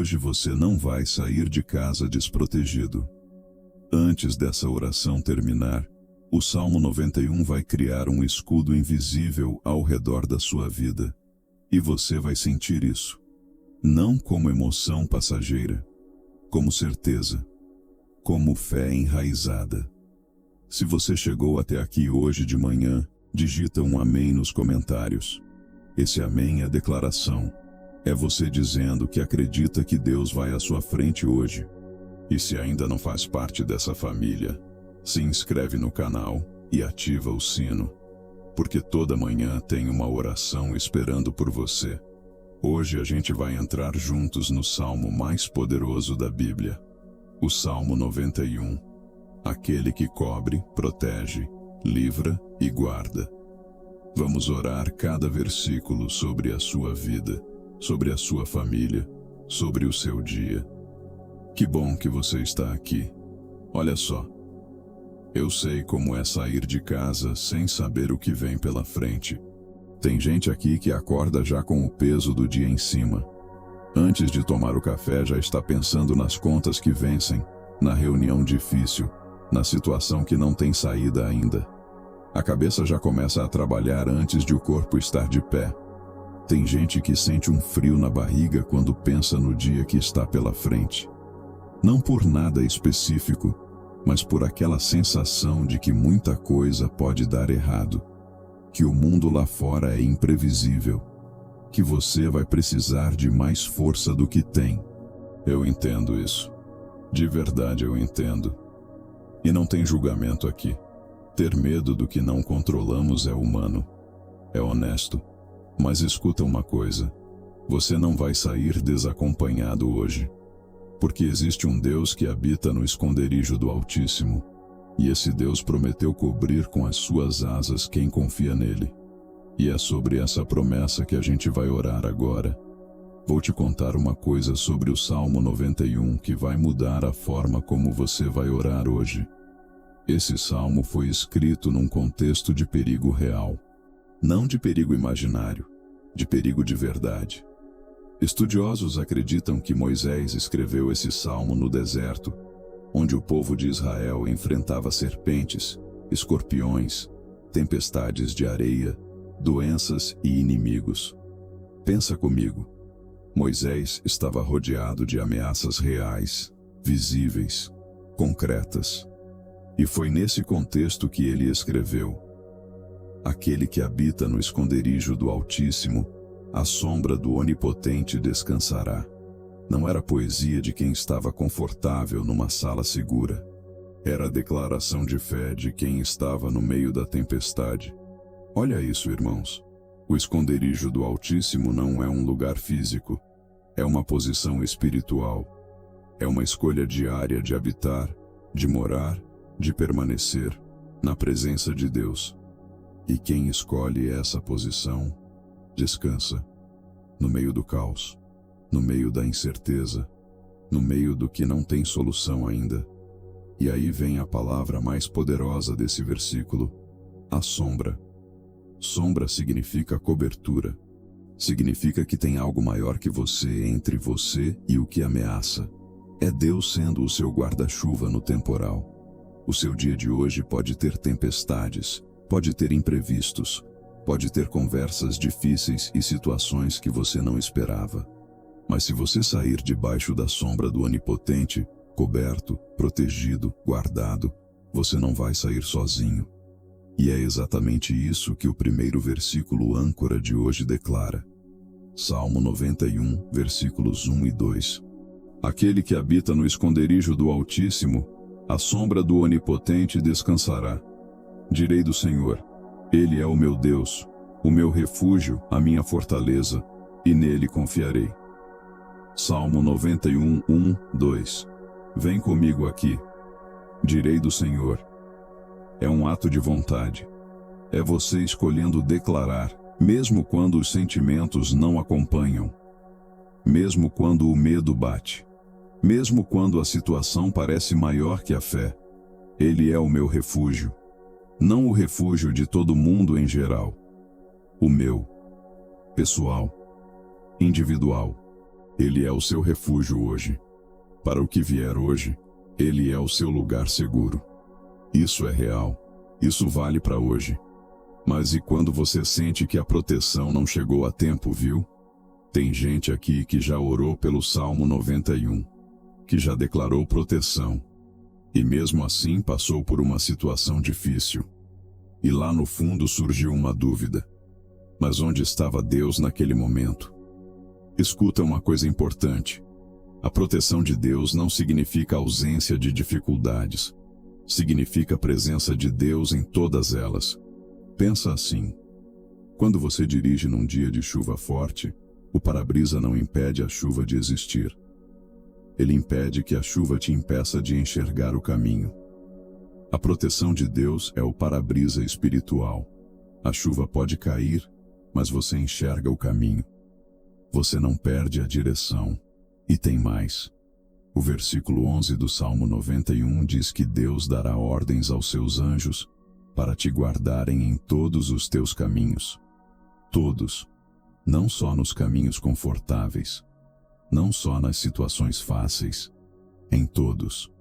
Hoje você não vai sair de casa desprotegido. Antes dessa oração terminar, o Salmo 91 vai criar um escudo invisível ao redor da sua vida. E você vai sentir isso. Não como emoção passageira, como certeza, como fé enraizada. Se você chegou até aqui hoje de manhã, digita um amém nos comentários. Esse amém é declaração. É você dizendo que acredita que Deus vai à sua frente hoje. E se ainda não faz parte dessa família, se inscreve no canal e ativa o sino, porque toda manhã tem uma oração esperando por você. Hoje a gente vai entrar juntos no salmo mais poderoso da Bíblia, o Salmo 91, aquele que cobre, protege, livra e guarda. Vamos orar cada versículo sobre a sua vida, sobre a sua família, sobre o seu dia. Que bom que você está aqui. Olha só. Eu sei como é sair de casa sem saber o que vem pela frente. Tem gente aqui que acorda já com o peso do dia em cima. Antes de tomar o café já está pensando nas contas que vencem, na reunião difícil, na situação que não tem saída ainda. A cabeça já começa a trabalhar antes de o corpo estar de pé. Tem gente que sente um frio na barriga quando pensa no dia que está pela frente. Não por nada específico, mas por aquela sensação de que muita coisa pode dar errado, que o mundo lá fora é imprevisível, que você vai precisar de mais força do que tem. Eu entendo isso. De verdade eu entendo. E não tem julgamento aqui. Ter medo do que não controlamos é humano. É honesto. Mas escuta uma coisa. Você não vai sair desacompanhado hoje. Porque existe um Deus que habita no esconderijo do Altíssimo. E esse Deus prometeu cobrir com as suas asas quem confia nele. E é sobre essa promessa que a gente vai orar agora. Vou te contar uma coisa sobre o Salmo 91 que vai mudar a forma como você vai orar hoje. Esse salmo foi escrito num contexto de perigo real. Não de perigo imaginário, de perigo de verdade. Estudiosos acreditam que Moisés escreveu esse salmo no deserto, onde o povo de Israel enfrentava serpentes, escorpiões, tempestades de areia, doenças e inimigos. Pensa comigo. Moisés estava rodeado de ameaças reais, visíveis, concretas. E foi nesse contexto que ele escreveu: aquele que habita no esconderijo do Altíssimo, à sombra do Onipotente descansará. Não era poesia de quem estava confortável numa sala segura. Era a declaração de fé de quem estava no meio da tempestade. Olha isso, irmãos. O esconderijo do Altíssimo não é um lugar físico. É uma posição espiritual. É uma escolha diária de habitar, de morar, de permanecer na presença de Deus. E quem escolhe essa posição, descansa no meio do caos, no meio da incerteza, no meio do que não tem solução ainda. E aí vem a palavra mais poderosa desse versículo: a sombra. Sombra significa cobertura. Significa que tem algo maior que você entre você e o que ameaça. É Deus sendo o seu guarda-chuva no temporal. O seu dia de hoje pode ter tempestades, pode ter imprevistos, pode ter conversas difíceis e situações que você não esperava. Mas se você sair debaixo da sombra do Onipotente, coberto, protegido, guardado, você não vai sair sozinho. E é exatamente isso que o primeiro versículo âncora de hoje declara. Salmo 91, versículos 1 e 2. Aquele que habita no esconderijo do Altíssimo, à sombra do Onipotente descansará. Direi do Senhor: Ele é o meu Deus, o meu refúgio, a minha fortaleza, e nele confiarei. Salmo 91, 1, 2. Vem comigo aqui. Direi do Senhor. É um ato de vontade. É você escolhendo declarar, mesmo quando os sentimentos não acompanham. Mesmo quando o medo bate. Mesmo quando a situação parece maior que a fé. Ele é o meu refúgio. Não o refúgio de todo mundo em geral. O meu. Pessoal. Individual. Ele é o seu refúgio hoje. Para o que vier hoje, Ele é o seu lugar seguro. Isso é real. Isso vale para hoje. Mas e quando você sente que a proteção não chegou a tempo, viu? Tem gente aqui que já orou pelo Salmo 91, que já declarou proteção, e mesmo assim passou por uma situação difícil. E lá no fundo surgiu uma dúvida. Mas onde estava Deus naquele momento? Escuta uma coisa importante. A proteção de Deus não significa ausência de dificuldades. Significa a presença de Deus em todas elas. Pensa assim. Quando você dirige num dia de chuva forte, o para-brisa não impede a chuva de existir. Ele impede que a chuva te impeça de enxergar o caminho. A proteção de Deus é o para-brisa espiritual. A chuva pode cair, mas você enxerga o caminho. Você não perde a direção. E tem mais. O versículo 11 do Salmo 91 diz que Deus dará ordens aos seus anjos para te guardarem em todos os teus caminhos. Todos. Não só nos caminhos confortáveis. Não só nas situações fáceis. Em todos.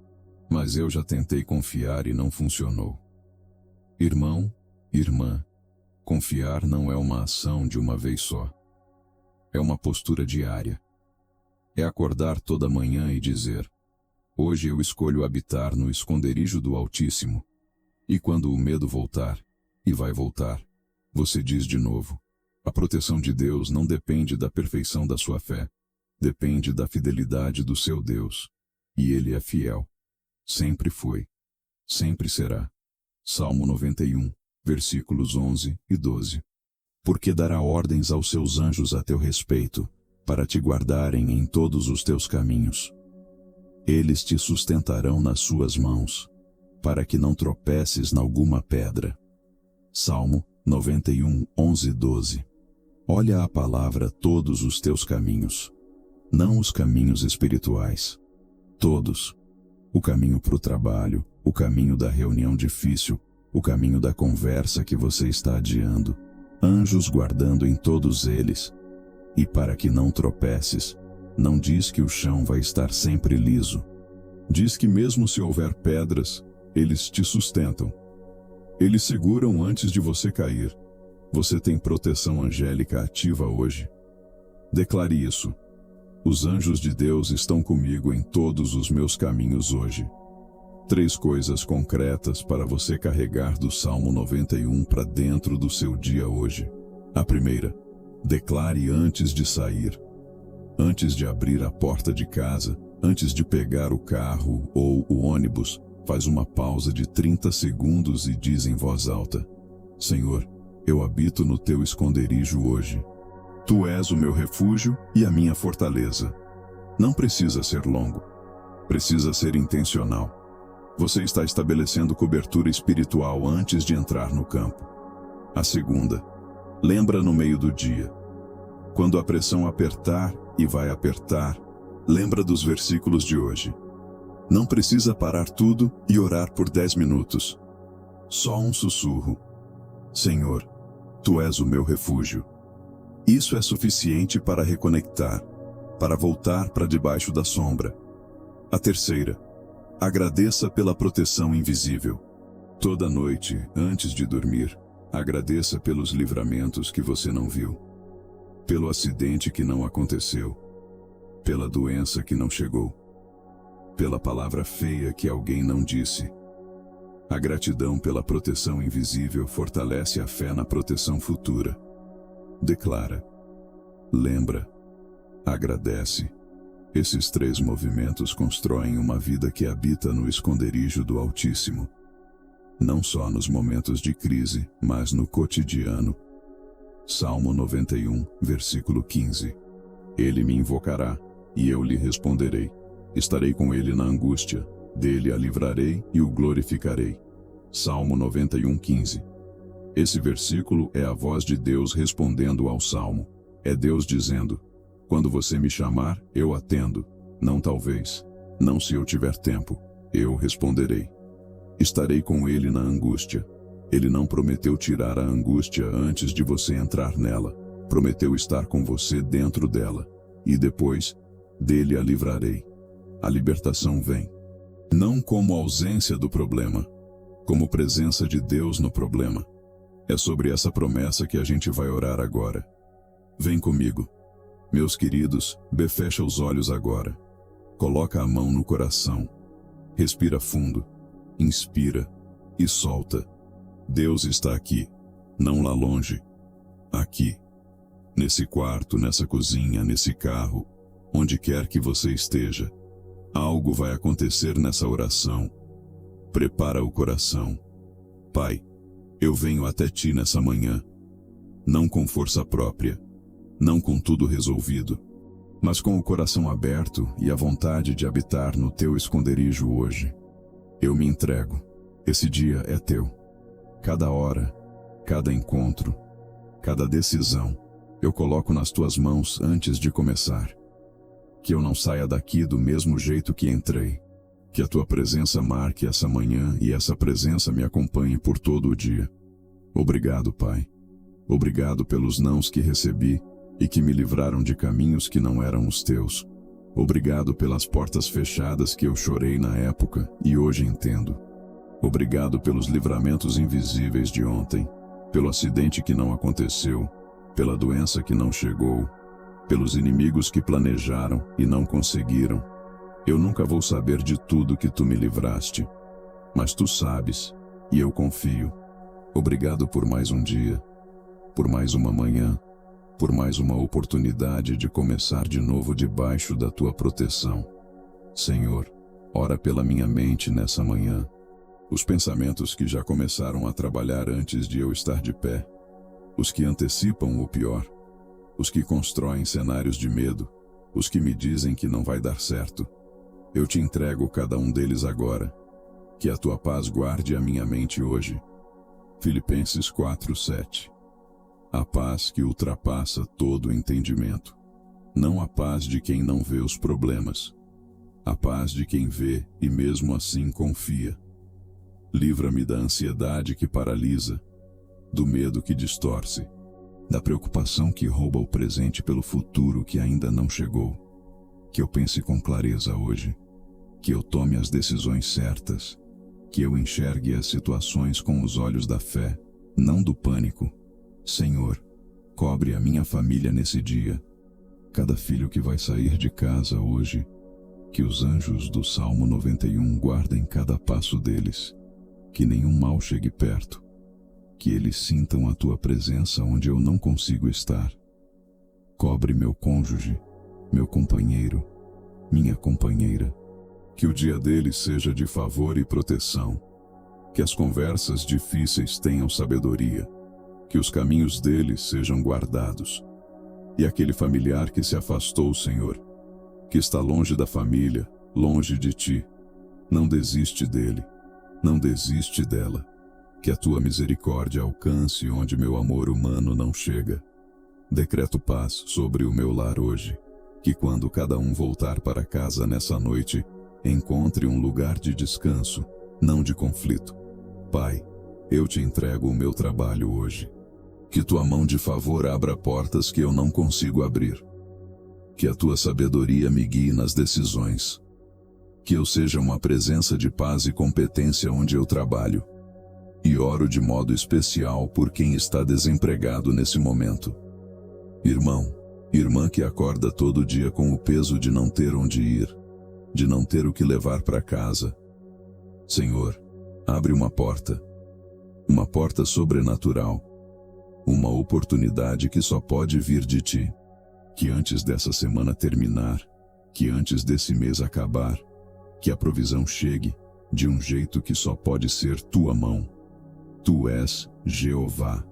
Mas eu já tentei confiar e não funcionou. Irmão, irmã, confiar não é uma ação de uma vez só. É uma postura diária. É acordar toda manhã e dizer: hoje eu escolho habitar no esconderijo do Altíssimo. E quando o medo voltar, e vai voltar, você diz de novo: a proteção de Deus não depende da perfeição da sua fé. Depende da fidelidade do seu Deus. E Ele é fiel. Sempre foi. Sempre será. Salmo 91, versículos 11 e 12. Porque dará ordens aos seus anjos a teu respeito, para te guardarem em todos os teus caminhos. Eles te sustentarão nas suas mãos, para que não tropeces em alguma pedra. Salmo 91, 11 e 12. Olha a palavra todos os teus caminhos. Não os caminhos espirituais. Todos. O caminho para o trabalho, o caminho da reunião difícil, o caminho da conversa que você está adiando. Anjos guardando em todos eles. E para que não tropeces, não diz que o chão vai estar sempre liso. Diz que mesmo se houver pedras, eles te sustentam. Eles seguram antes de você cair. Você tem proteção angélica ativa hoje. Declare isso. Os anjos de Deus estão comigo em todos os meus caminhos hoje. 3 coisas concretas para você carregar do Salmo 91 para dentro do seu dia hoje. A primeira, declare antes de sair. Antes de abrir a porta de casa, antes de pegar o carro ou o ônibus, faz uma pausa de 30 segundos e diz em voz alta: Senhor, eu habito no teu esconderijo hoje. Tu és o meu refúgio e a minha fortaleza. Não precisa ser longo. Precisa ser intencional. Você está estabelecendo cobertura espiritual antes de entrar no campo. A segunda, lembra no meio do dia. Quando a pressão apertar, e vai apertar, lembra dos versículos de hoje. Não precisa parar tudo e orar por 10 minutos. Só um sussurro. Senhor, Tu és o meu refúgio. Isso é suficiente para reconectar, para voltar para debaixo da sombra. A terceira, agradeça pela proteção invisível. Toda noite, antes de dormir, agradeça pelos livramentos que você não viu, pelo acidente que não aconteceu, pela doença que não chegou, pela palavra feia que alguém não disse. A gratidão pela proteção invisível fortalece a fé na proteção futura. Declara, lembra, agradece. Esses 3 movimentos constroem uma vida que habita no esconderijo do Altíssimo. Não só nos momentos de crise, mas no cotidiano. Salmo 91, versículo 15. Ele me invocará, e eu lhe responderei. Estarei com ele na angústia, dele a livrarei e o glorificarei. Salmo 91, 15. Esse versículo é a voz de Deus respondendo ao Salmo. É Deus dizendo: quando você me chamar, eu atendo. Não talvez, não se eu tiver tempo, eu responderei. Estarei com ele na angústia. Ele não prometeu tirar a angústia antes de você entrar nela. Prometeu estar com você dentro dela. E depois, Dele a livrarei. A libertação vem. Não como ausência do problema, como presença de Deus no problema. É sobre essa promessa que a gente vai orar agora. Vem comigo. Meus queridos, fecha os olhos agora. Coloca a mão no coração. Respira fundo. Inspira e solta. Deus está aqui, não lá longe. Aqui. Nesse quarto, nessa cozinha, nesse carro, onde quer que você esteja. Algo vai acontecer nessa oração. Prepara o coração. Pai, eu venho até ti nessa manhã. Não com força própria, não com tudo resolvido, mas com o coração aberto e a vontade de habitar no teu esconderijo hoje. Eu me entrego. Esse dia é teu. Cada hora, cada encontro, cada decisão, eu coloco nas tuas mãos antes de começar. Que eu não saia daqui do mesmo jeito que entrei. Que a tua presença marque essa manhã e essa presença me acompanhe por todo o dia. Obrigado, Pai. Obrigado pelos nãos que recebi e que me livraram de caminhos que não eram os teus. Obrigado pelas portas fechadas que eu chorei na época e hoje entendo. Obrigado pelos livramentos invisíveis de ontem, pelo acidente que não aconteceu, pela doença que não chegou, pelos inimigos que planejaram e não conseguiram. Eu nunca vou saber de tudo que tu me livraste, mas tu sabes, e eu confio. Obrigado por mais um dia, por mais uma manhã, por mais uma oportunidade de começar de novo debaixo da tua proteção. Senhor, ora pela minha mente nessa manhã. Os pensamentos que já começaram a trabalhar antes de eu estar de pé, os que antecipam o pior, os que constroem cenários de medo, os que me dizem que não vai dar certo. Eu te entrego cada um deles agora. Que a tua paz guarde a minha mente hoje. Filipenses 4:7. A paz que ultrapassa todo entendimento. Não a paz de quem não vê os problemas. A paz de quem vê e mesmo assim confia. Livra-me da ansiedade que paralisa, do medo que distorce, da preocupação que rouba o presente pelo futuro que ainda não chegou. Que eu pense com clareza hoje, que eu tome as decisões certas, que eu enxergue as situações com os olhos da fé, não do pânico. Senhor, cobre a minha família nesse dia, cada filho que vai sair de casa hoje, que os anjos do Salmo 91 guardem cada passo deles, que nenhum mal chegue perto, que eles sintam a tua presença onde eu não consigo estar. Cobre meu cônjuge, meu companheiro, minha companheira, que o dia deles seja de favor e proteção, que as conversas difíceis tenham sabedoria, que os caminhos deles sejam guardados. E aquele familiar que se afastou, Senhor, que está longe da família, longe de ti, não desiste dele, não desiste dela. Que a tua misericórdia alcance onde meu amor humano não chega. Decreto paz sobre o meu lar hoje, que quando cada um voltar para casa nessa noite, encontre um lugar de descanso, não de conflito. Pai, eu te entrego o meu trabalho hoje. Que tua mão de favor abra portas que eu não consigo abrir. Que a tua sabedoria me guie nas decisões. Que eu seja uma presença de paz e competência onde eu trabalho. E oro de modo especial por quem está desempregado nesse momento. Irmão, irmã que acorda todo dia com o peso de não ter onde ir, de não ter o que levar para casa. Senhor, abre uma porta sobrenatural, uma oportunidade que só pode vir de ti. Que antes dessa semana terminar, que antes desse mês acabar, que a provisão chegue de um jeito que só pode ser tua mão. Tu és Jeová,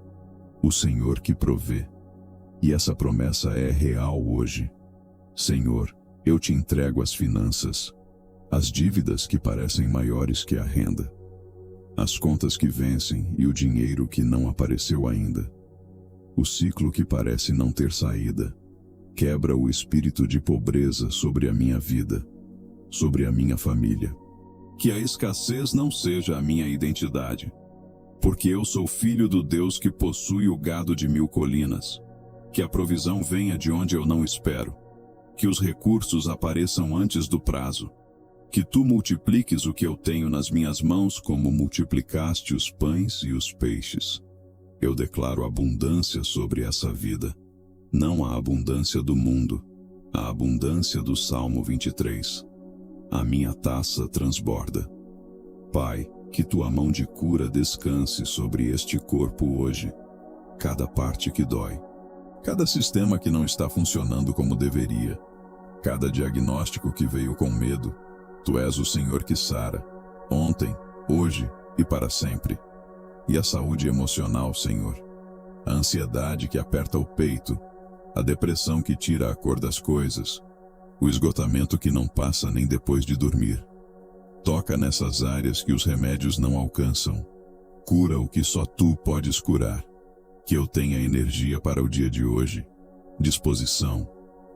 o Senhor que provê. E essa promessa é real hoje. Senhor, eu te entrego as finanças, as dívidas que parecem maiores que a renda, as contas que vencem e o dinheiro que não apareceu ainda. O ciclo que parece não ter saída. Quebra o espírito de pobreza sobre a minha vida, sobre a minha família. Que a escassez não seja a minha identidade, porque eu sou filho do Deus que possui o gado de 1000 colinas. Que a provisão venha de onde eu não espero. Que os recursos apareçam antes do prazo. Que tu multipliques o que eu tenho nas minhas mãos como multiplicaste os pães e os peixes. Eu declaro abundância sobre essa vida. Não a abundância do mundo, a abundância do Salmo 23. A minha taça transborda. Pai, que tua mão de cura descanse sobre este corpo hoje. Cada parte que dói. Cada sistema que não está funcionando como deveria. Cada diagnóstico que veio com medo. Tu és o Senhor que sara, ontem, hoje e para sempre. E a saúde emocional, Senhor. A ansiedade que aperta o peito. A depressão que tira a cor das coisas. O esgotamento que não passa nem depois de dormir. Toca nessas áreas que os remédios não alcançam. Cura o que só tu podes curar. Que eu tenha energia para o dia de hoje. Disposição.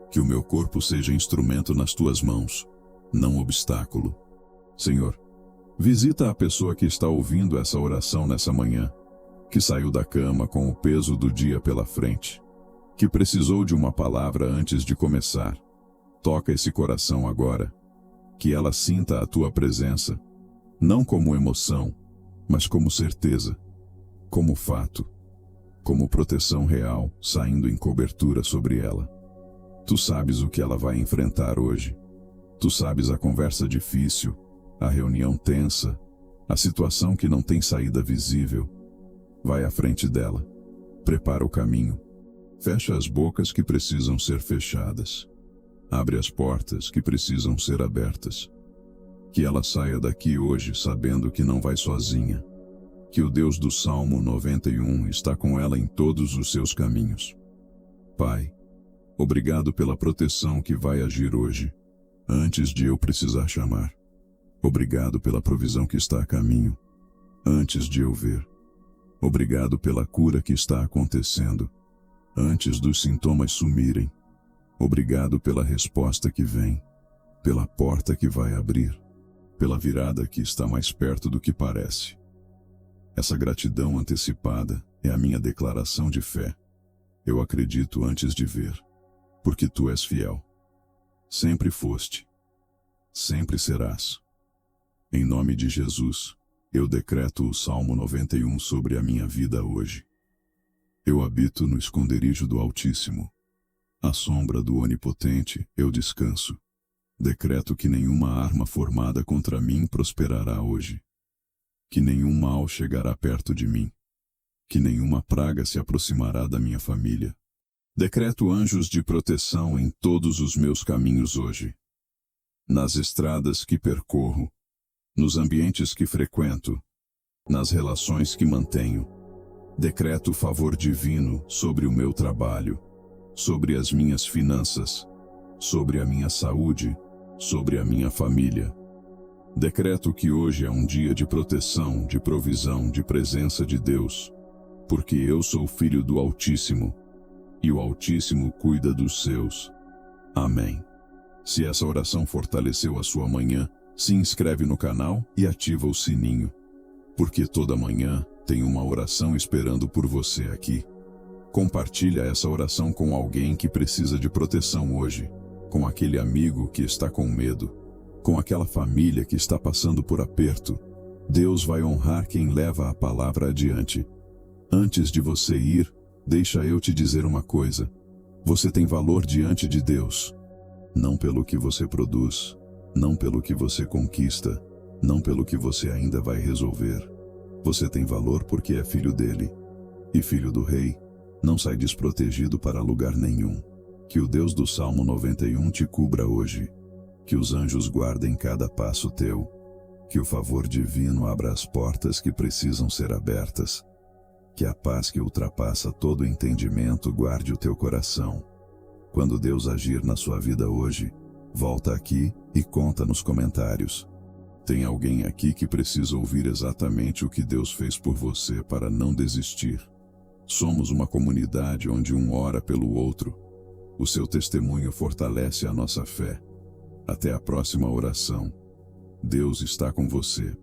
Que o meu corpo seja instrumento nas tuas mãos, não obstáculo. Senhor, visita a pessoa que está ouvindo essa oração nessa manhã, que saiu da cama com o peso do dia pela frente, que precisou de uma palavra antes de começar. Toca esse coração agora, que ela sinta a tua presença, não como emoção, mas como certeza, como fato, como proteção real saindo em cobertura sobre ela. Tu sabes o que ela vai enfrentar hoje. Tu sabes a conversa difícil, a reunião tensa, a situação que não tem saída visível. Vai à frente dela. Prepara o caminho. Fecha as bocas que precisam ser fechadas. Abre as portas que precisam ser abertas. Que ela saia daqui hoje sabendo que não vai sozinha. Que o Deus do Salmo 91 está com ela em todos os seus caminhos. Pai, obrigado pela proteção que vai agir hoje, antes de eu precisar chamar. Obrigado pela provisão que está a caminho, antes de eu ver. Obrigado pela cura que está acontecendo, antes dos sintomas sumirem. Obrigado pela resposta que vem, pela porta que vai abrir, pela virada que está mais perto do que parece. Essa gratidão antecipada é a minha declaração de fé. Eu acredito antes de ver, porque tu és fiel. Sempre foste. Sempre serás. Em nome de Jesus, eu decreto o Salmo 91 sobre a minha vida hoje. Eu habito no esconderijo do Altíssimo. À sombra do Onipotente, eu descanso. Decreto que nenhuma arma formada contra mim prosperará hoje. Que nenhum mal chegará perto de mim. Que nenhuma praga se aproximará da minha família. Decreto anjos de proteção em todos os meus caminhos hoje. Nas estradas que percorro, nos ambientes que frequento, nas relações que mantenho. Decreto favor divino sobre o meu trabalho, sobre as minhas finanças, sobre a minha saúde, sobre a minha família. Decreto que hoje é um dia de proteção, de provisão, de presença de Deus, porque eu sou filho do Altíssimo, e o Altíssimo cuida dos seus. Amém. Se essa oração fortaleceu a sua manhã, se inscreve no canal e ativa o sininho, porque toda manhã tem uma oração esperando por você aqui. Compartilha essa oração com alguém que precisa de proteção hoje, com aquele amigo que está com medo, com aquela família que está passando por aperto. Deus vai honrar quem leva a palavra adiante. Antes de você ir, deixa eu te dizer uma coisa. Você tem valor diante de Deus. Não pelo que você produz, não pelo que você conquista, não pelo que você ainda vai resolver. Você tem valor porque é filho dele. E filho do rei, não sai desprotegido para lugar nenhum. Que o Deus do Salmo 91 te cubra hoje. Que os anjos guardem cada passo teu. Que o favor divino abra as portas que precisam ser abertas. Que a paz que ultrapassa todo entendimento guarde o teu coração. Quando Deus agir na sua vida hoje, volta aqui e conta nos comentários. Tem alguém aqui que precisa ouvir exatamente o que Deus fez por você para não desistir. Somos uma comunidade onde um ora pelo outro. O seu testemunho fortalece a nossa fé. Até a próxima oração. Deus está com você.